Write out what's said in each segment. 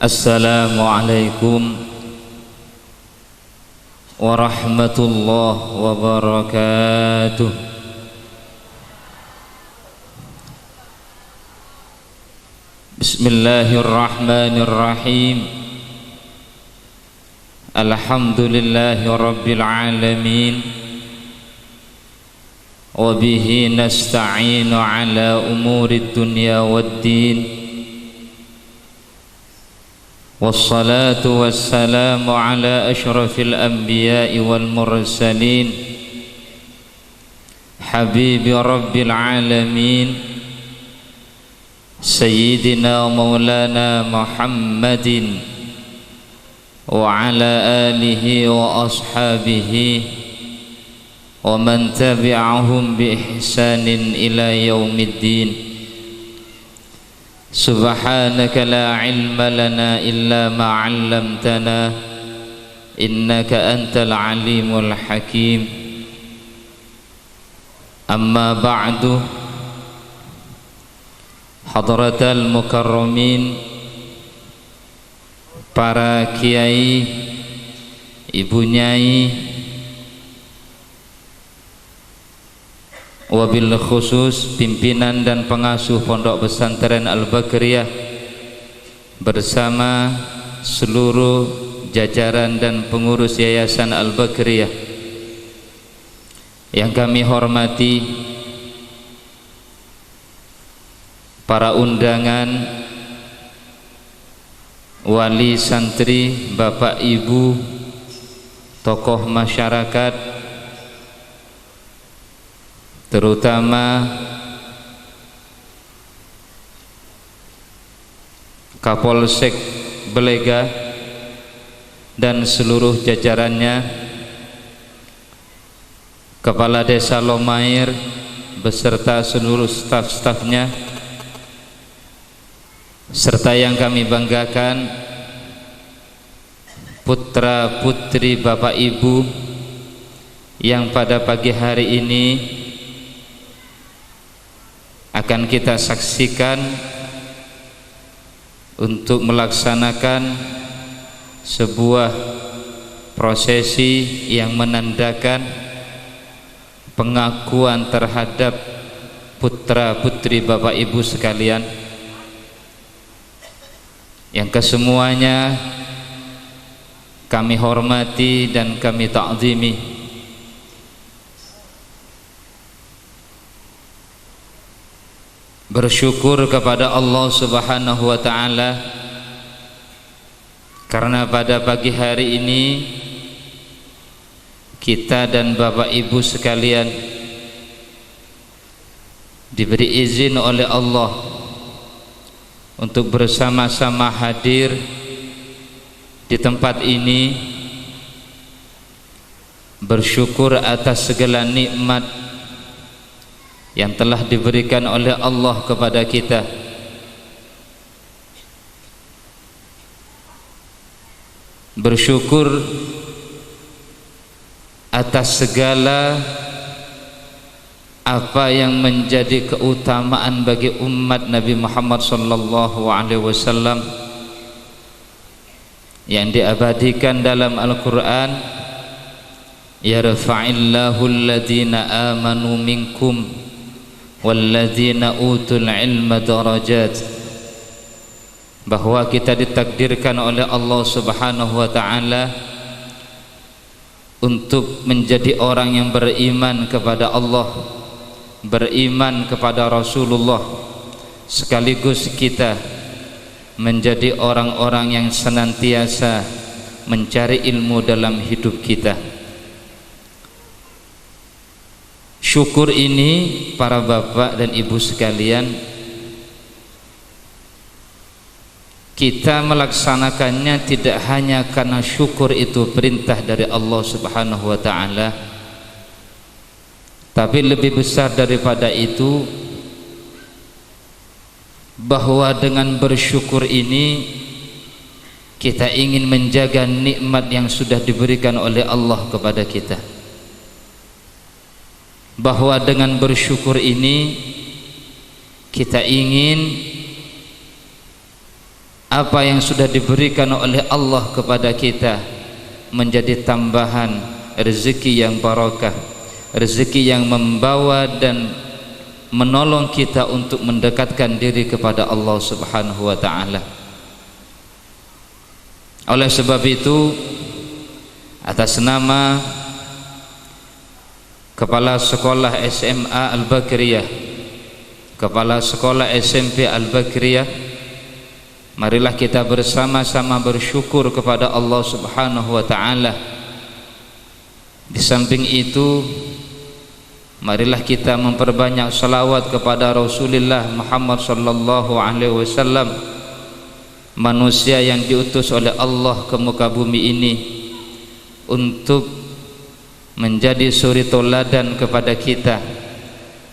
Assalamualaikum warahmatullahi wabarakatuh. Bismillahirrahmanirrahim. Alhamdulillahi rabbil alamin. Wa bihi nasta'inu ala umuri dunya waddin. Wassalatu wassalamu ala ashrafil anbiya'i wal mursalin habibi rabbil alamin sayyidina maulana Muhammadin wa ala alihi wa ashabihi wa man tabi'ahum bi ihsanin ila yaumiddin. Subhanaka la ilma lana illa ma 'allamtana innaka antal alimul hakim. Amma ba'du, hadratal mukarramin, para kiai, ibu nyai, wabil khusus pimpinan dan pengasuh Pondok Pesantren Al-Bakriyah bersama seluruh jajaran dan pengurus Yayasan Al-Bakriyah yang kami hormati, para undangan, wali santri, bapak ibu, tokoh masyarakat, terutama Kapolsek Belega dan seluruh jajarannya, Kepala Desa Lomair beserta seluruh staf-stafnya, serta yang kami banggakan putra putri bapak ibu yang pada pagi hari ini akan kita saksikan untuk melaksanakan sebuah prosesi yang menandakan pengakuan terhadap putra putri bapak ibu sekalian yang kesemuanya kami hormati dan kami ta'zimi. Bersyukur kepada Allah Subhanahu wa ta'ala karena pada pagi hari ini kita dan bapak ibu sekalian diberi izin oleh Allah untuk bersama-sama hadir di tempat ini, bersyukur atas segala nikmat yang telah diberikan oleh Allah kepada kita. Bersyukur atas segala apa yang menjadi keutamaan bagi umat Nabi Muhammad sallallahu alaihi wasallam yang diabadikan dalam Al-Qur'an, yarfa'illahu alladhina amanu minkum walladzina utul ilma darajat, bahwa kita ditakdirkan oleh Allah Subhanahu wa ta'ala untuk menjadi orang yang beriman kepada Allah, beriman kepada Rasulullah, sekaligus kita menjadi orang-orang yang senantiasa mencari ilmu dalam hidup kita. Syukur ini para bapak dan ibu sekalian, kita melaksanakannya tidak hanya karena syukur itu perintah dari Allah Subhanahu wa ta'ala, tapi lebih besar daripada itu, bahwa dengan bersyukur ini kita ingin menjaga nikmat yang sudah diberikan oleh Allah kepada kita. Bahwa dengan bersyukur ini kita ingin apa yang sudah diberikan oleh Allah kepada kita menjadi tambahan rezeki yang barakah, rezeki yang membawa dan menolong kita untuk mendekatkan diri kepada Allah Subhanahu wa ta'ala. Oleh sebab itu, atas nama Kepala Sekolah SMA Al-Bakriyah, Kepala Sekolah SMP Al-Bakriyah, marilah kita bersama-sama bersyukur kepada Allah Subhanahu wa ta'ala. Di samping itu, marilah kita memperbanyak salawat kepada Rasulullah Muhammad sallallahu alaihi wasallam, manusia yang diutus oleh Allah ke muka bumi ini untuk menjadi suri toladan kepada kita,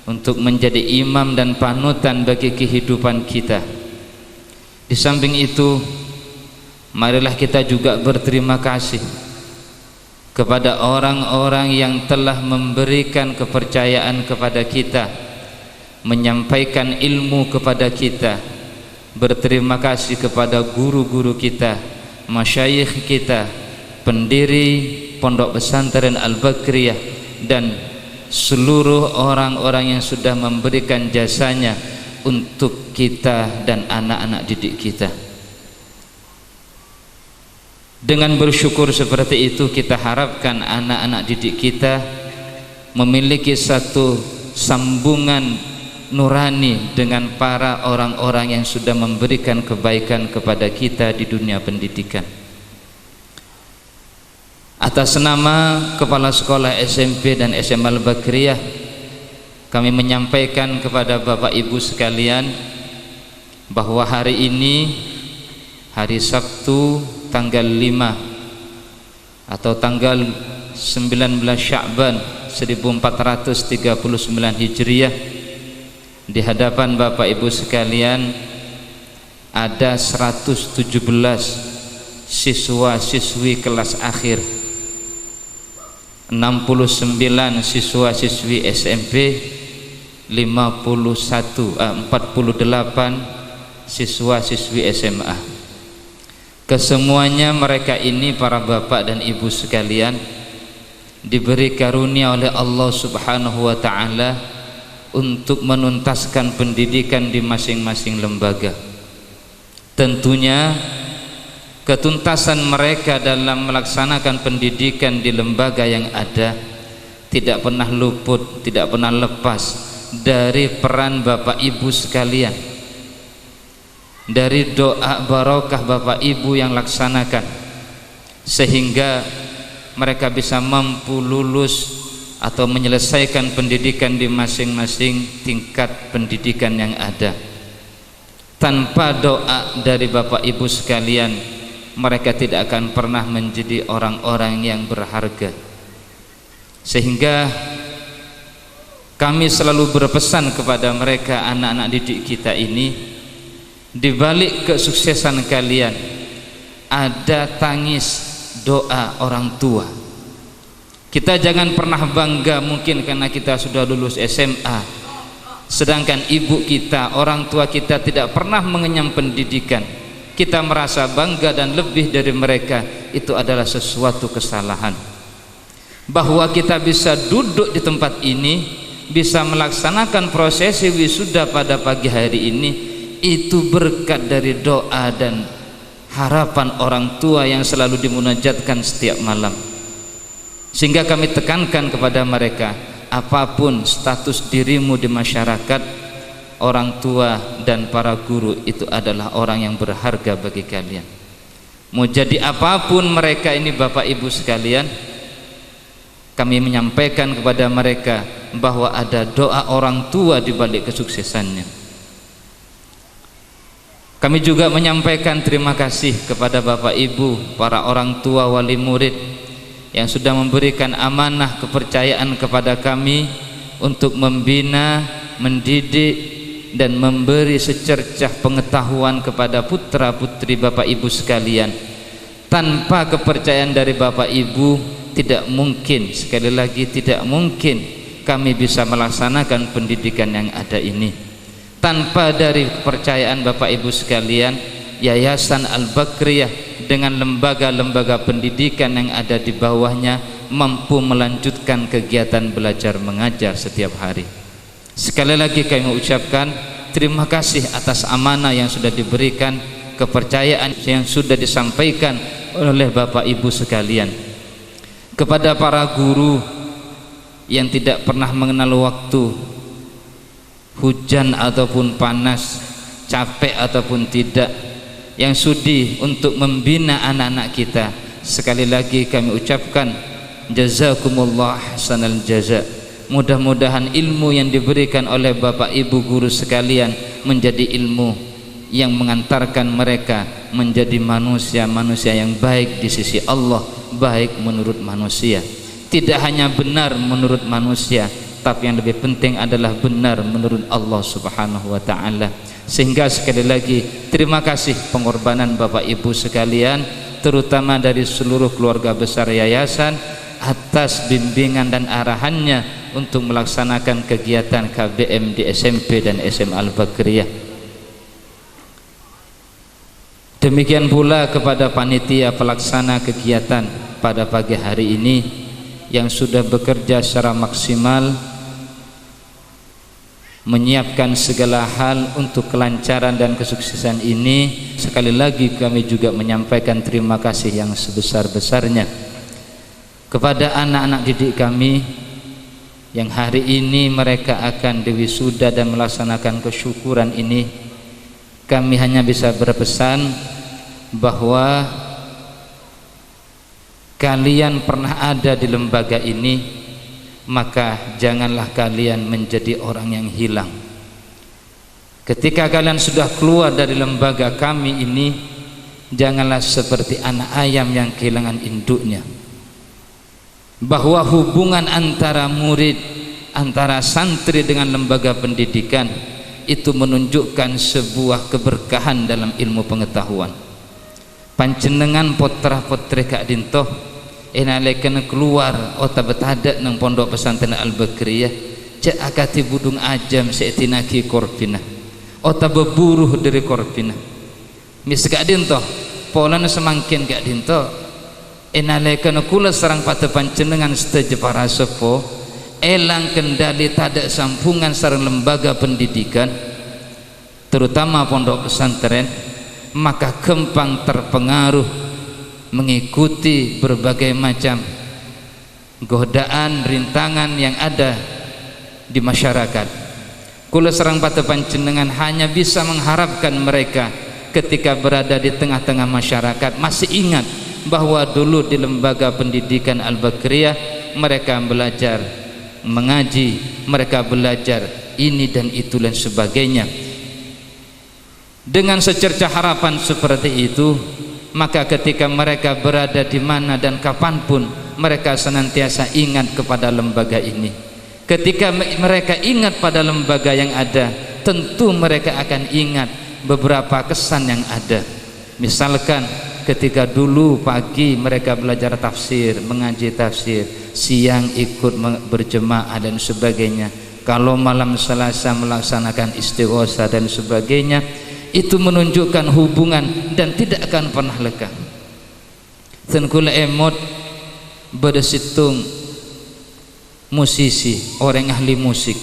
untuk menjadi imam dan panutan bagi kehidupan kita. Di samping itu, marilah kita juga berterima kasih kepada orang-orang yang telah memberikan kepercayaan kepada kita, menyampaikan ilmu kepada kita. Berterima kasih kepada guru-guru kita, masyayikh kita, pendiri Pondok Pesantren Al-Bakriyah, dan seluruh orang-orang yang sudah memberikan jasanya untuk kita dan anak-anak didik kita. Dengan bersyukur seperti itu, kita harapkan anak-anak didik kita memiliki satu sambungan nurani dengan para orang-orang yang sudah memberikan kebaikan kepada kita di dunia pendidikan. Atas nama Kepala Sekolah SMP dan SMA Al-Bakriyah, kami menyampaikan kepada Bapak Ibu sekalian bahwa hari ini, hari Sabtu tanggal 5 atau tanggal 19 Sya'ban 1439 Hijriah, di hadapan Bapak Ibu sekalian ada 117 siswa-siswi kelas akhir, 69 siswa-siswi SMP, 48 siswa-siswi SMA. Kesemuanya mereka ini, para bapak dan ibu sekalian, diberi karunia oleh Allah Subhanahu wa ta'ala untuk menuntaskan pendidikan di masing-masing lembaga. Tentunya ketuntasan mereka dalam melaksanakan pendidikan di lembaga yang ada tidak pernah luput, tidak pernah lepas dari peran Bapak Ibu sekalian, dari doa barokah Bapak Ibu yang laksanakan, sehingga mereka bisa mampu lulus atau menyelesaikan pendidikan di masing-masing tingkat pendidikan yang ada. Tanpa doa dari Bapak Ibu sekalian, mereka tidak akan pernah menjadi orang-orang yang berharga. Sehingga kami selalu berpesan kepada mereka, anak-anak didik kita ini, di balik kesuksesan kalian ada tangis doa orang tua. Kita jangan pernah bangga mungkin karena kita sudah lulus SMA, sedangkan ibu kita, orang tua kita tidak pernah mengenyam pendidikan. Kita merasa bangga dan lebih dari mereka. Itu adalah sesuatu kesalahan. Bahwa kita bisa duduk di tempat ini, bisa melaksanakan prosesi wisuda pada pagi hari ini, itu berkat dari doa dan harapan orang tua yang selalu dimunajatkan setiap malam. Sehingga kami tekankan kepada mereka, apapun status dirimu di masyarakat, orang tua dan para guru itu adalah orang yang berharga bagi kalian. Mau jadi apapun mereka ini Bapak Ibu sekalian, kami menyampaikan kepada mereka bahwa ada doa orang tua di balik kesuksesannya. Kami juga menyampaikan terima kasih kepada Bapak Ibu, para orang tua wali murid yang sudah memberikan amanah kepercayaan kepada kami untuk membina, mendidik, dan memberi secercah pengetahuan kepada putra putri Bapak Ibu sekalian. Tanpa kepercayaan dari Bapak Ibu, tidak mungkin, sekali lagi tidak mungkin kami bisa melaksanakan pendidikan yang ada ini. Tanpa dari kepercayaan Bapak Ibu sekalian, Yayasan Al-Bakriyah dengan lembaga-lembaga pendidikan yang ada di bawahnya mampu melanjutkan kegiatan belajar mengajar setiap hari. Sekali lagi kami mengucapkan terima kasih atas amanah yang sudah diberikan, kepercayaan yang sudah disampaikan oleh Bapak Ibu sekalian. Kepada para guru yang tidak pernah mengenal waktu, hujan ataupun panas, capek ataupun tidak, yang sudi untuk membina anak-anak kita, sekali lagi kami ucapkan jazakumullah ahsanal jaza. Mudah-mudahan ilmu yang diberikan oleh Bapak Ibu guru sekalian menjadi ilmu yang mengantarkan mereka menjadi manusia-manusia yang baik di sisi Allah, baik menurut manusia. Tidak hanya benar menurut manusia, tapi yang lebih penting adalah benar menurut Allah Subhanahu wa taala. Sehingga sekali lagi terima kasih pengorbanan Bapak Ibu sekalian, terutama dari seluruh keluarga besar yayasan atas bimbingan dan arahannya untuk melaksanakan kegiatan KBM di SMP dan SMA Al-Bakriyah. Demikian pula kepada panitia pelaksana kegiatan pada pagi hari ini yang sudah bekerja secara maksimal menyiapkan segala hal untuk kelancaran dan kesuksesan ini. Sekali lagi kami juga menyampaikan terima kasih yang sebesar-besarnya kepada anak-anak didik kami yang hari ini mereka akan diwisuda dan melaksanakan kesyukuran ini. Kami hanya bisa berpesan bahwa kalian pernah ada di lembaga ini, maka janganlah kalian menjadi orang yang hilang. Ketika kalian sudah keluar dari lembaga kami ini, janganlah seperti anak ayam yang kehilangan induknya. Bahwa hubungan antara murid, antara santri dengan lembaga pendidikan itu menunjukkan sebuah keberkahan dalam ilmu pengetahuan. Panjenengan potrah potri Kak Dintoh enalekan keluar ota betadak nang pondok pesantren Al-Bakriyah cek akati budung ajam seetinaki korbina ota beburuh dari korbina mis Kak Dintoh polan semangkin Kak Dintoh enalekan kula serang pada panjenengan seteje para sepo elang kendali tadak sampungan sareng lembaga pendidikan terutama pondok pesantren, maka gampang terpengaruh mengikuti berbagai macam godaan, rintangan yang ada di masyarakat. Kula serang pada panjenengan hanya bisa mengharapkan mereka ketika berada di tengah-tengah masyarakat masih ingat bahwa dulu di lembaga pendidikan Al-Bakriyah mereka belajar mengaji, mereka belajar ini dan itu dan sebagainya. Dengan secercah harapan seperti itu, maka ketika mereka berada di mana dan kapanpun mereka senantiasa ingat kepada lembaga ini. Ketika mereka ingat pada lembaga yang ada, tentu mereka akan ingat beberapa kesan yang ada. Misalkan ketika dulu pagi mereka belajar tafsir, mengaji tafsir, siang ikut berjemaah dan sebagainya, kalau malam Selasa melaksanakan istighosa dan sebagainya, itu menunjukkan hubungan dan tidak akan pernah lekang. Tengkula emot bersitung musisi, orang ahli musik,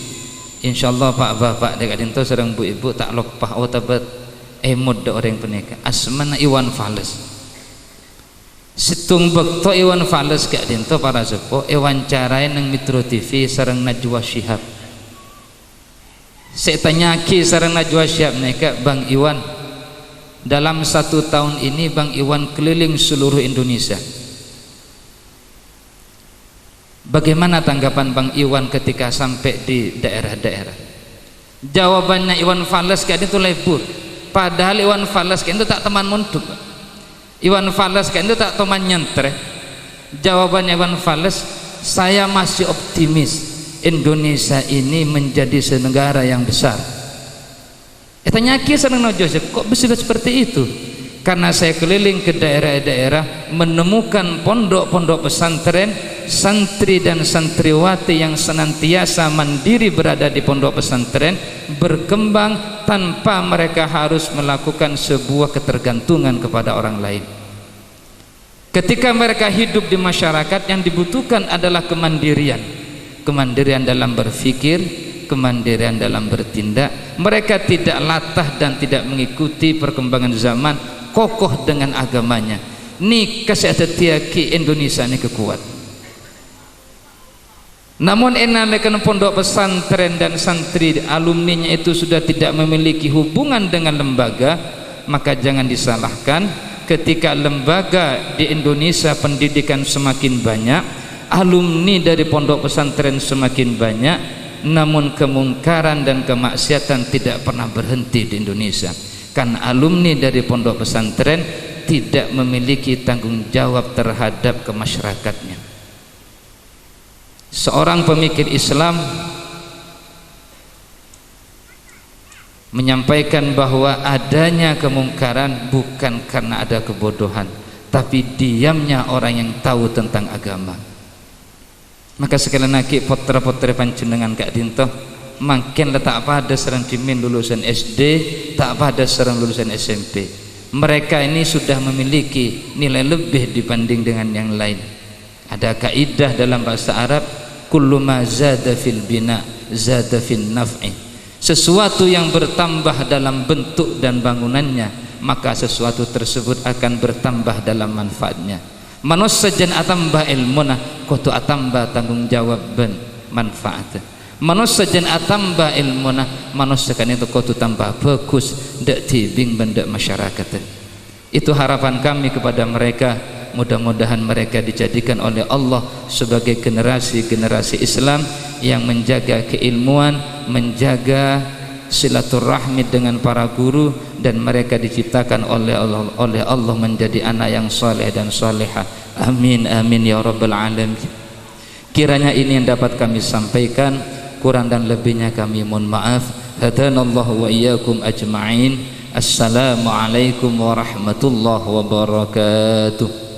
insyaallah Pak Bapak dekat dinto serang Bu Ibu tak lopah otabat emot de orang penika asmana Iwan Fales. Situng bekto Iwan Fales gak dinto para sepo wawancarai nang Metro TV sareng Najwa Shihab. Saya tanyaki sareng Najwa Shihab neka, Bang Iwan, dalam 1 tahun ini Bang Iwan keliling seluruh Indonesia. Bagaimana tanggapan Bang Iwan ketika sampai di daerah-daerah? Jawabannya Iwan Fales kayak itu lebur. Padahal Iwan Fales kayak itu tak teman muntuk. Iwan Fales kayak itu tak teman nyentre. Jawabannya Iwan Fales, saya masih optimis Indonesia ini menjadi senegara yang besar. Tanya kisah no Joseph, kok bisa seperti itu? Karena saya keliling ke daerah-daerah menemukan pondok-pondok pesantren santri dan santriwati yang senantiasa mandiri berada di pondok pesantren berkembang tanpa mereka harus melakukan sebuah ketergantungan kepada orang lain. Ketika mereka hidup di masyarakat, yang dibutuhkan adalah kemandirian, kemandirian dalam berpikir, kemandirian dalam bertindak. Mereka tidak latah dan tidak mengikuti perkembangan zaman, kokoh dengan agamanya. Ini kesehatiaki Indonesia ini kekuat. Namun enamekan pondok pesantren dan santri alumninya itu sudah tidak memiliki hubungan dengan lembaga, maka jangan disalahkan ketika lembaga di Indonesia pendidikan semakin banyak, alumni dari pondok pesantren semakin banyak, namun kemungkaran dan kemaksiatan tidak pernah berhenti di Indonesia. Karena alumni dari pondok pesantren tidak memiliki tanggung jawab terhadap kemasyarakatnya. Seorang pemikir Islam menyampaikan bahwa adanya kemungkaran bukan karena ada kebodohan, tapi diamnya orang yang tahu tentang agama. Maka sekali lagi potra-potra panjenengan Kak Dinto makin letak pada serang dimin lulusan SD, tak pada serang lulusan SMP. Mereka ini sudah memiliki nilai lebih dibanding dengan yang lain. Ada kaidah dalam bahasa Arab, kullu ma zada fil bina zada fil naf'i. Sesuatu yang bertambah dalam bentuk dan bangunannya, maka sesuatu tersebut akan bertambah dalam manfaatnya. Manusia jan atambah ilmuna kutu atambah tanggung jawab ben manfaat. Manusia jan atambah ilmuna manusia kan itu kutu tambah bagus dak tibing bendak masyarakat. Itu harapan kami kepada mereka. Mudah-mudahan mereka dijadikan oleh Allah sebagai generasi-generasi Islam yang menjaga keilmuan, menjaga silaturahmi dengan para guru, dan mereka diciptakan oleh Allah menjadi anak yang saleh dan salehah. Amin amin ya rabbal alamin. Kiranya ini yang dapat kami sampaikan, kurang dan lebihnya kami mohon maaf. Hadanallahu wa iyyakum ajma'in. Assalamualaikum warahmatullahi wabarakatuh.